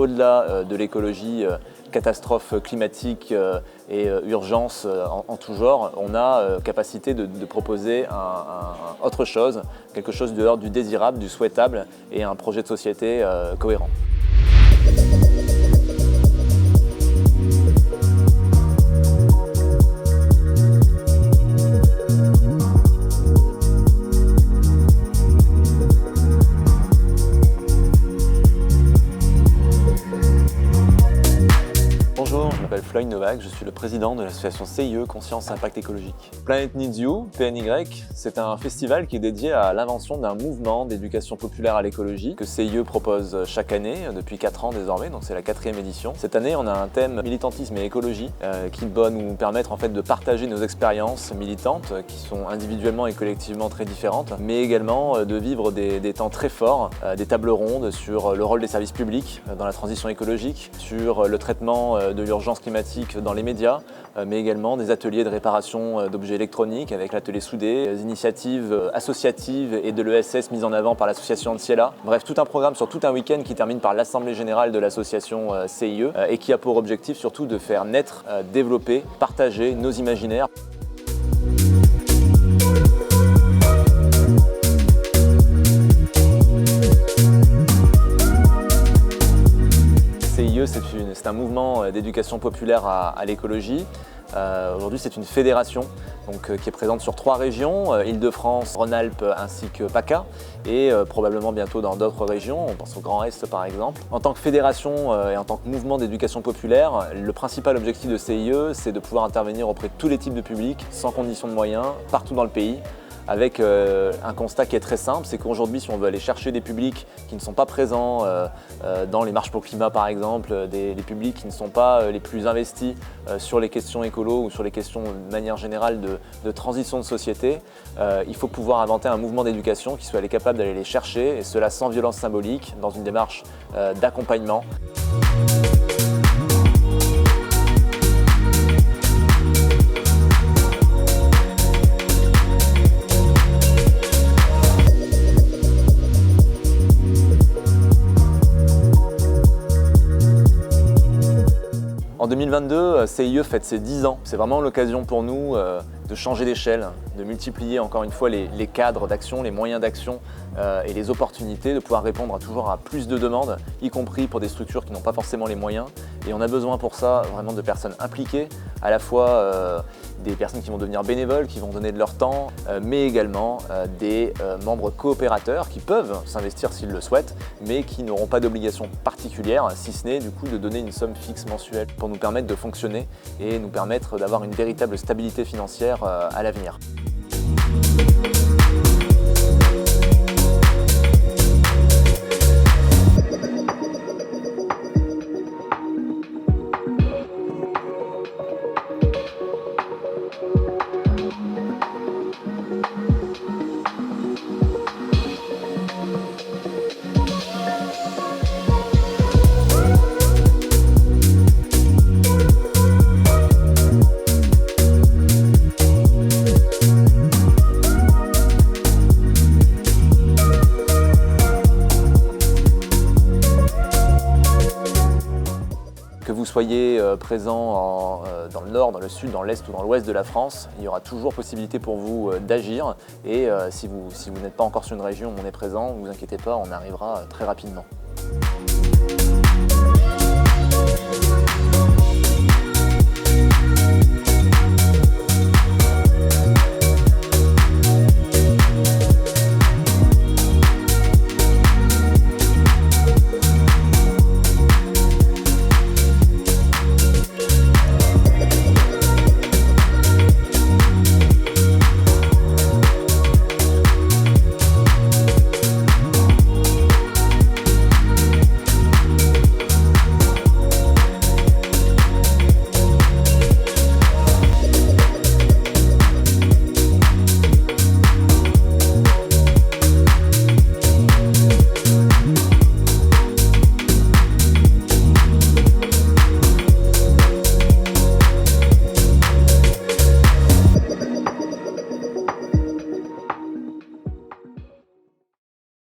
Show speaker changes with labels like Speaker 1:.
Speaker 1: au-delà de l'écologie, catastrophes climatiques et urgences en tout genre, on a capacité de proposer autre chose, quelque chose de l'ordre du désirable, du souhaitable et un projet de société cohérent. Bonjour, je m'appelle Floyd Novak, je suis le président de l'association CIE Conscience Impact Écologique. Planet Needs You, PNY, c'est un festival qui est dédié à l'invention d'un mouvement d'éducation populaire à l'écologie que CIE propose chaque année, depuis 4 ans désormais, donc c'est la 4e édition. Cette année, on a un thème militantisme et écologie qui va nous permettre en fait de partager nos expériences militantes qui sont individuellement et collectivement très différentes, mais également de vivre des temps très forts, des tables rondes sur le rôle des services publics dans la transition écologique, sur le traitement de l'urgence climatique dans les médias, mais également des ateliers de réparation d'objets électroniques avec l'atelier Soudé, des initiatives associatives et de l'ESS mises en avant par l'association Ciela. Bref, tout un programme sur tout un week-end qui termine par l'Assemblée Générale de l'association CIE et qui a pour objectif surtout de faire naître, développer, partager nos imaginaires. CIE, c'est un mouvement d'éducation populaire à l'écologie. Aujourd'hui, c'est une fédération qui est présente sur 3 régions, Île-de-France, Rhône-Alpes ainsi que PACA, et probablement bientôt dans d'autres régions, on pense au Grand Est par exemple. En tant que fédération et en tant que mouvement d'éducation populaire, le principal objectif de CIE, c'est de pouvoir intervenir auprès de tous les types de publics, sans condition de moyens, partout dans le pays, avec un constat qui est très simple, c'est qu'aujourd'hui, si on veut aller chercher des publics qui ne sont pas présents dans les marches pour le climat par exemple, des publics qui ne sont pas les plus investis sur les questions écolo ou sur les questions de manière générale de transition de société, il faut pouvoir inventer un mouvement d'éducation qui soit capable d'aller les chercher, et cela sans violence symbolique, dans une démarche d'accompagnement. En 2022, CIE fête ses 10 ans. C'est vraiment l'occasion pour nous de changer d'échelle, de multiplier encore une fois les cadres d'action, les moyens d'action et les opportunités, de pouvoir répondre toujours à plus de demandes, y compris pour des structures qui n'ont pas forcément les moyens. Et on a besoin pour ça vraiment de personnes impliquées, à la fois des personnes qui vont devenir bénévoles, qui vont donner de leur temps, mais également des membres coopérateurs qui peuvent s'investir s'ils le souhaitent, mais qui n'auront pas d'obligation particulière, si ce n'est du coup de donner une somme fixe mensuelle pour nous permettre de fonctionner et nous permettre d'avoir une véritable stabilité financière à l'avenir. Que vous soyez présent dans le nord, dans le sud, dans l'est ou dans l'ouest de la France, il y aura toujours possibilité pour vous d'agir, et si vous n'êtes pas encore sur une région où on est présent, ne vous inquiétez pas, on arrivera très rapidement.